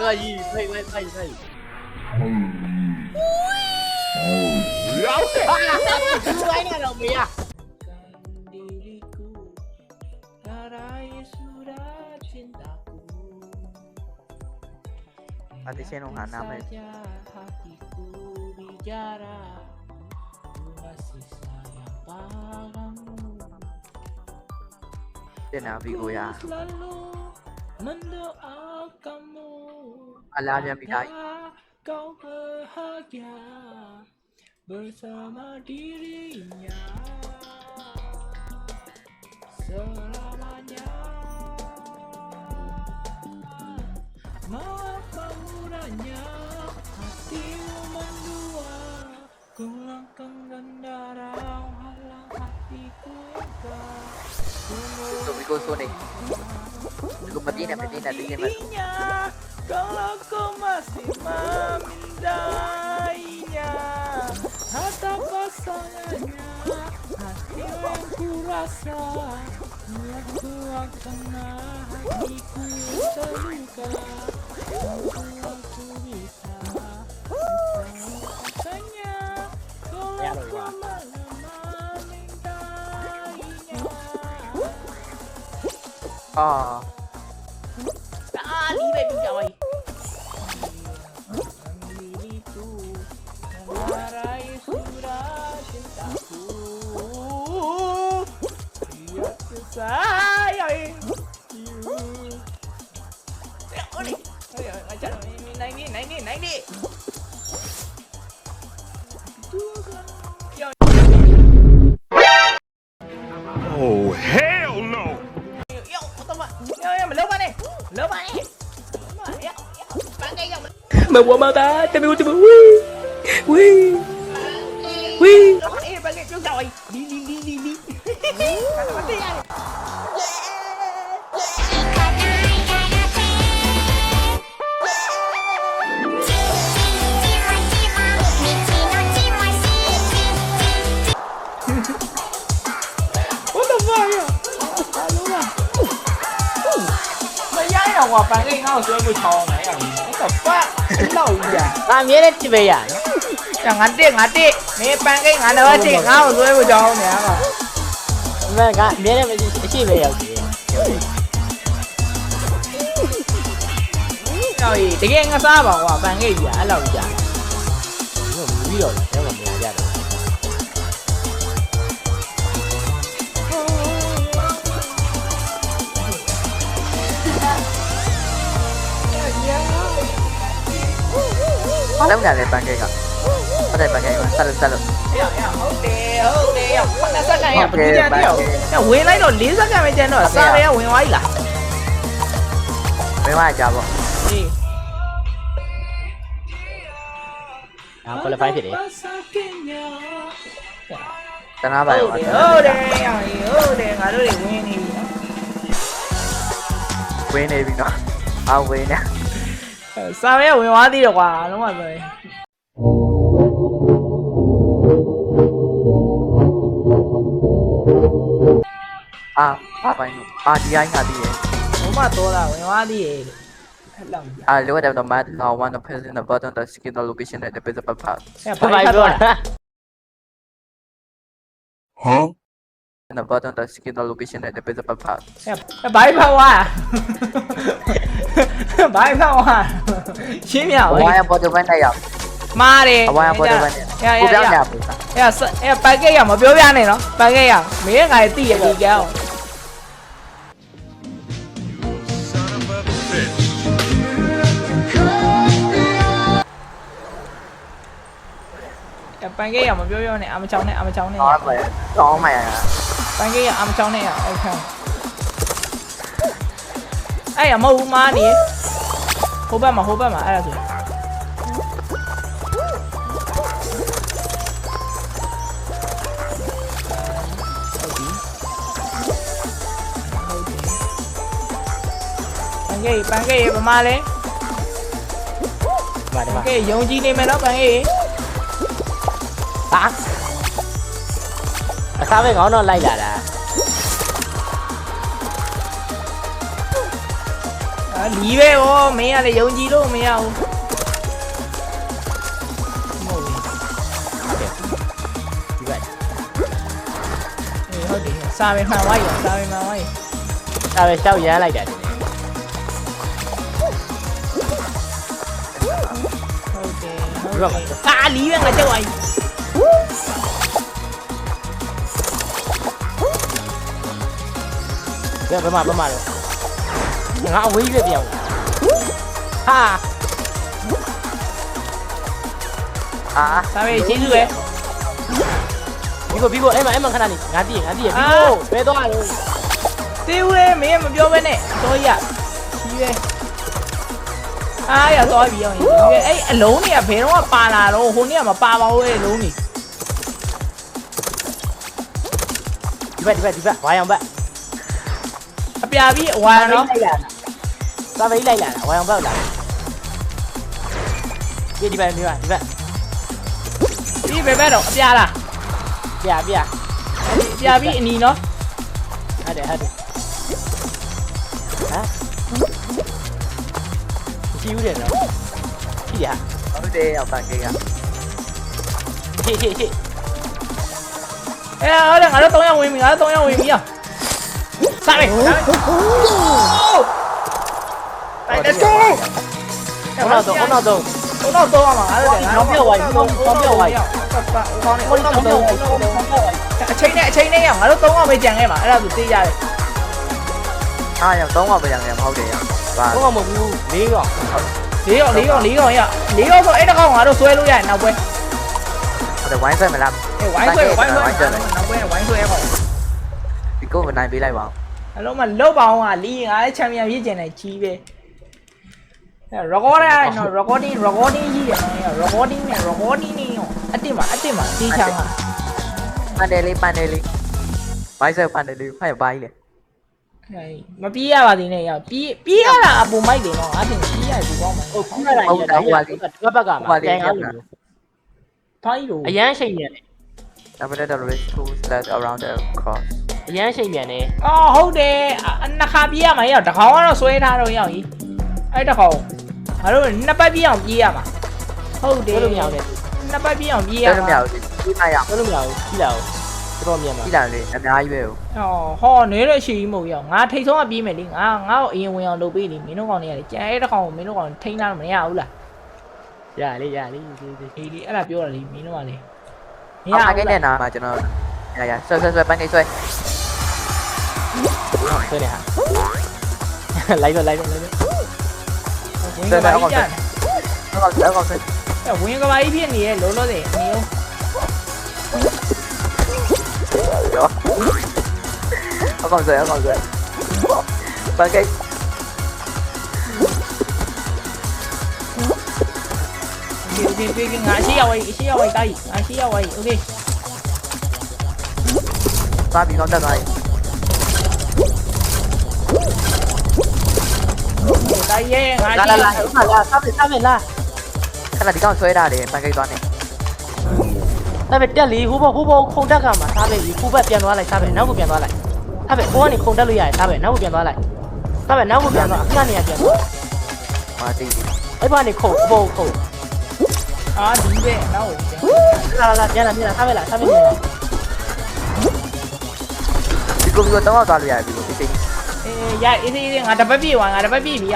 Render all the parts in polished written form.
လာကြီးဖိတ်ဖိတ်ဖိတ်ဖိတ်ရောက်ဟာသူလိုက်နေတော့မေးရအတိချင်းလုံးဟာနားမယ်တင်နာပြီးကိုရအလားပြန်ပြီးတိုင်း bersama dirinya selamanya murahnya hatimu mendua kulangkan gandara halang hatiku tụi mình cô số này cùng mà đi nè đi mà kalau kau masih memindainya harta pasangannya hati yang kurasa waktu tengah hatiku terluka aku bisa tanya kalau kau malah memindainya lý về đi rồi này đi Oh hell no! Mình lớn này lớn này mà qua mà ta tao biết quy bạn nghe trước rồi đi what the fuck mày dám nào qua bạn cái ngáo chơi với trò này à what the fuck lâu vậy làm gì đấy chị về à chẳng ngắn đi mẹ bạn cái ngắn nữa chị ngáo chơi với trò này à về cả biết đấy chị về à rồi thì cái anh sao bảo bạn cái gì à lâu vậy nhưng mà biết rồi nếu mà mình ra được Đâu nhà này bạn kia kìa có thể bạn kia sao được bạn đã sang này à bạn đi theo Huế lấy rồi lý rất là mấy chân rồi sao đấy Huế nói là mấy mai chào bọn đi có là phải thì đấy ta nói bài đây ngã đây quê này vì nó quê nè sao đấy Huế nói đi được à đúng rồi đi anh đi đúng mà tôi là Huế nói đi look at the map one of person in the bottom the skin the location at the base of the path phải luôn Huh? in the bottom the skin the location at the base of the path bãi phao à bãi phao à chí mèo why am I bên đây à ma đi why am I bên đây cô béo nhà bài cái à mà biểu diễn này nó bài cái à mấy ngày tì gì kéo bạn cái mà biểu này ăn trong này nói về con mày à bạn cái ăn trong này à ok ai à mau ma đi hô ba mà ai là gì bạn cái mà ma lên bạn cái giống gì này mày đó bạn cái tắt sao với ngõ nó lay là လီးပဲဗောမင်းကလည်းယုံကြည်လို့မရဘူးမဟုတ်ဘူးဒီဘက်ဟုတ်တယ်စာပဲမှန်သွားပြီစာပဲမှန်သွားပြီစာပဲရှောက်ရမ်းလိုက်တာဒီဟုတ်တယ်ဟုတ်တယ်အာလီးပဲငါကြောက်သွားပြီဘယ်မှာလဲငါအဝေးရွက်ပြောင်းဟာစာပဲကျေးဇူးပဲပြီးကိုအဲ့မှာခဏလေးငါတည်ပြီးကိုဘယ်သွားလို့တေးဦးလေမင်းမပြောဘဲနဲ့တော်ရကြီးပဲအားရသွားပြီအောင်ကြီးပဲအဲ့အလုံးတွေကဘယ်တော့မှပါလာတော့ဟိုနေ့ကမပါပါဘူးအဲ့အလုံးတွေဒီဘက်ဝါရောင်ဘက်အပြာပြီးဝါရောင်နော်စာပဲလိုက်လာဝါရောင်ဘက်လာဒီဘက်ဒီဘက်တော့အပြာလားပြပြီးအနီနော်ဟုတ်တယ်ဟမ်ကြည့်ဦးတယ်နော်ကြည့်ရဟုတ်တယ်အောင်ပါကေးကရှေ့ဟုတ်တယ်ငါတို့3ယောက်ဝင်ပြီအောင်စားမယ်တိုက်တယ်တော့အောင်တော့အောင်မှာငါတို့တယ်ငါပြောက်ဝိုင်းပေါင်းပြောက်ဝိုင်းအချိန်နဲ့ရငါတို့3ယောက်ပဲကြံခဲ့မှာအဲ့ဒါဆိုသိရတယ်အားရ3ယောက်ပဲကြံခဲ့မှာဟုတ်တယ်ရပါ3ယောက်မဟုတ်ဘူး4ယောက်ရ4ယောက်ဆိုအဲ့တကောင်ငါတို့ဆွဲလို့ရတယ်နောက်ပွဲဟုတ်တယ်ဝိုင်းဆွဲမလားဝိုင်းဆွဲနောက်ပွဲဝိုင်းဆွဲပေါ့ဒီကိုမနိုင်ပေးလိုက်ပါဦးအလုံးမလောက်ပါအောင်ကလီငါလည်းချန်ပီယံဖြစ်ကျင်တယ်ကြီးပဲrecording ကြီးတယ်နော် recording နဲ့ရောအစ်စ်မှာတီးချမ်းဟာပန်တယ်လေးဘိုင်းဆွဲပန်တယ်လေးဖိုက်ပါကြီးလေမပြေးရပါသေးနဲ့ရပြေးရတာအပူမိုက်တယ်နော်အားဖြင့်ပြေးရတယ်ဒီကောင်းမှာဟုတ်ခုနကရတာဟိုဘက်ကမှာတန်ကားလို့ဖိုင်းလို့အရန်ချိန်မြန်တယ် double the risk to slash around the cross အရန်ချိန်မြန်တယ်အော်ဟုတ်တယ်နှစ်ခါပြေးရမှာရတကောင်ကတော့ဆွဲထားတော့ရောက်ကြီးအဲ့တကောင်ငါတို့နှစ်ပတ်ပြေးအောင်ပြေးရမှာဟုတ်တယ်လို့မရဘူးနှစ်ပတ်ပြေးအောင်ပြေးရမှာမရဘူးပြေးမရအောင်လို့မရဘူးကြည့်လာဦးတော်မြန်မှာကြည့်လာလေအများကြီးပဲဟောနေရရှိကြီးမဟုတ်ရငါထိတ်ဆုံးကပြေးမယ်လေငါ့ကိုအရင်ဝင်အောင်လုပ်ပေးလေမင်းတို့ကောင်တွေကလေကြံအဲ့တကောင်ကိုမင်းတို့ကောင်ထိန်းထားမရဘူးလားရလေအေးလေအဲ့ဒါပြောတာလေမင်းတို့ကလေမရဘူးနဲ့နာမှာကျွန်တော်ရဆွဲပန်းကိဆွဲနေဟာလိုက်တော့ဝင်ကဘာကြီးဝင်ကဘာကြီးဖြစ်နေရဲ့လုံးလုံးတယ်နေအောင်အကောင်ဆွဲပန်းကိဒီငါရှိရဝိုင်းတိုင်းငါရှိရဝိုင်းโอเคသွားပြီးတော့တက်သွားပြီတိုင်းရဲ့ငါလာစားမယ်လားခဏဒီကောင်ဆွဲတာတယ်ပန်ကိတ်သွားနေဒါပဲတက်လေဟိုဘခုံတက်ကမှာစားပဲဒီခုဘက်ပြန်သွားလိုက်စားပဲနောက်ကိုပြန်သွားလိုက်စားပဲကိုကနေခုံတက်လို့ရတယ်စားပဲနောက်ကိုပြန်သွားလိုက်စားပဲနောက်ကိုပြန်သွားအခဏနေရပြန်သွားဟာတိတ်အဲ့ဘာနေခုံအာဒီပဲနောက်လာပြန်လာစားပဲလားစားပဲနေဒီကိုတော့သွားလို့ရတယ်ဒီကိုတိတ်ရအေးငါတပတ်ပြေးသွားပြီရ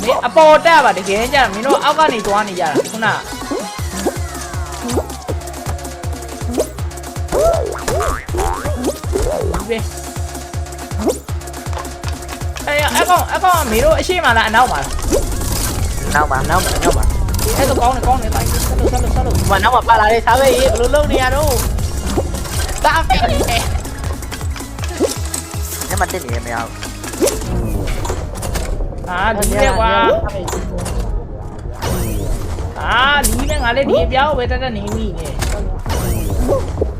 မင်းအပေါ်တက်ပါတကယ်ကြမင်းတို့အောက်ကနေသွားနေကြတာခုနပဲအကောင်မင်းတို့အရှိမလားအနောက်ပါနောက်ပါအဲ့တော့ကောင်းနေလိုက်ဆက်လို့မနောက်မှာပါလာတယ်စားပဲဘယ်လိုလုပ်နေရတော့တာပဲညမတက်နေမရဘူးဒီလေကွာဒီနဲ့ငါလည်းဒီအပြောင်းပဲတက်နေမိနေ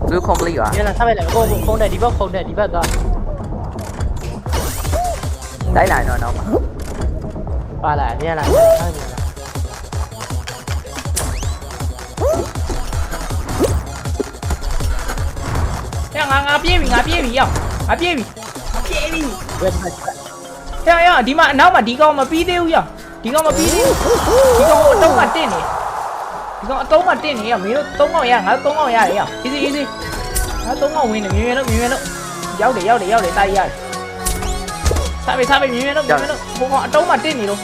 သူ complete ပါညလာစားပဲလေကိုခုံးတယ်ဒီဘက်ခုံးတယ်ဒီဘက်သွားလိုက်လာတော့နောက်ပါလာညလာငါပြေးပြီရောက် အပြေးပြီပြေးပြီ ဘယ်မှာ ရဒီမှာအနောက်မှာဒီကောင်မပြီးသေးဘူးရဒီကောင်မပြီးသေးဘူးဒီကောင်အတုံးကတင့်နေဒီကောင်အတုံးကတင့်နေရမင်းတို့3ကောင်ရငါ3ကောင်ရတယ်ရ easy easy ငါ3ကောင်ဝင်နေမြင်မြင်လို့ရောက်တယ်တားရတယ်စားပြီမြင်မြင်လို့ဘိုးကောင်အတုံးကတင့်နေလို့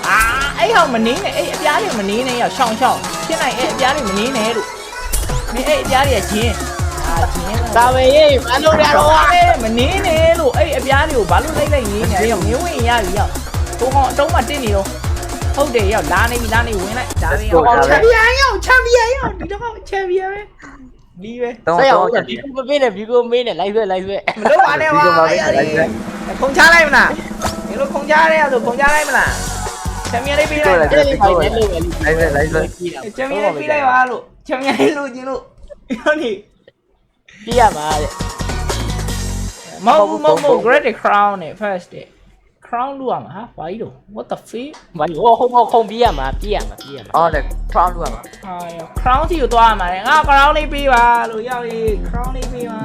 အဲ့ဟောင်မနေနဲ့အဲ့အပြားတွေမနေနဲ့ရရှောင်းဖြစ်နိုင်အဲ့အပြားတွေမနေနဲ့လို့မင်းအဲ့အပြားတွေကဂျင်းဂျင်း ဒါပဲရေးဘာလို့လဲတော့ မနေနဲ့လို့အဲ့အပြားတွေကိုဘာလို့လိုက်နေရလဲမင်းဝင်ရပြီရဘိုးကောင်အတုံးကတင့်နေတော့ဟုတ်တယ်ရောက်လာနေပြီဝင်လိုက်ဒါပဲရောက်ချန်ပီယံရောက်ဒီတော့ချန်ပီယံပဲဒီပဲ ဆက်ရအောင်ဒီကိုမပေးနဲ့ဒီကိုမေးနဲ့လိုက်ဆွဲ မလုပ်ပါနဲ့ပါခုံချလိုက်မလားဒီလိုခုံချရဲဆိုခုံချလိုက်မလားချန်ပီယံလေးပေးလိုက် အဲ့ဒီဖိုင်နဲ့လုပ်မယ်လိ လိုက် ချန်ပီယံလေးပေးလိုက်ပါလို့ချန်ပီယံလေးလို့ကျင်းလို့ဟိုနေ ပြရမှာတဲ့ မဟုတ် Great Crown နဲ့ first တဲ့ Crown လို့ရမှာဟာဘာကြီးတော့ what the fuck ဘာလို့ခုံပြရမှာ အော်လေ crown လို့ရမှာ ဟာ Crown စီကိုသွားရမှာလေငါ Crown လေးပေးပါလို့ရောက်ရေး Crown လေးပေးပါ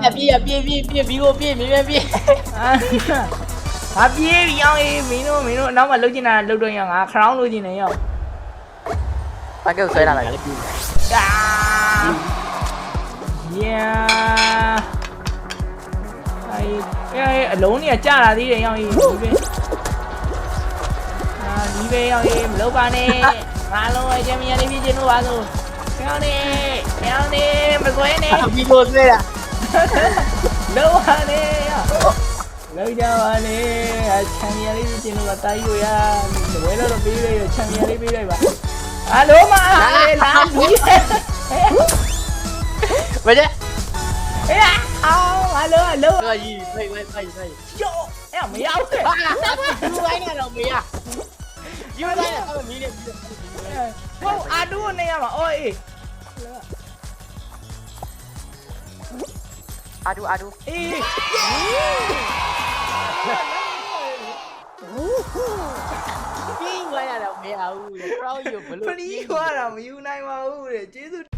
ပြေပြီးကိုပြေမြင်ပြေ ဟာပြေးပြီအောင်ရေးမင်းတို့အနောက်မှာလှုပ်ချင်တာလှုပ်တော့ရငါ Crown လို့ချင်တယ်ရောက် အကဲဆွဲလာလိုက် လည်းပြေး Yeah အဲ့အလုံးကြီးကြာလာသေးတယ်ရောက်ရေးဒီပဲရောက်ရေးမလုပ်ပါနဲ့ငါလုံးအချမ်းမရနေပြီကျင်းလို့ပါဆိုကျောင်းနေမကွဲနဲ့ ပြီးကိုဆွဲတာ လုံးပါနဲ့လောက်ကြပါနဲ့ချမ်းရလေးကျင်းလို့တာယူရဝဲတော့ပြီးရချမ်းရလေးပြီးလိုက်ပါအလုံးမလာပြီး ဘယ်ကျ အေးအောင်အလုံး တော့ကြီးဖိတ် ယောအဲ့မရောက်ခဲ့ လူတိုင်းနဲ့တော့မရယူတိုင်းနဲ့တော့မီးနဲ့ပြီး ဟုတ်အာတူနေရမှာအော်အေး အာဒူ အေး ပြီးသွားရတော့မရဘူးလေ crown ယူဘလို့ ပလီခွာတာမယူနိုင်ပါဘူးတဲ့ကျေးဇူး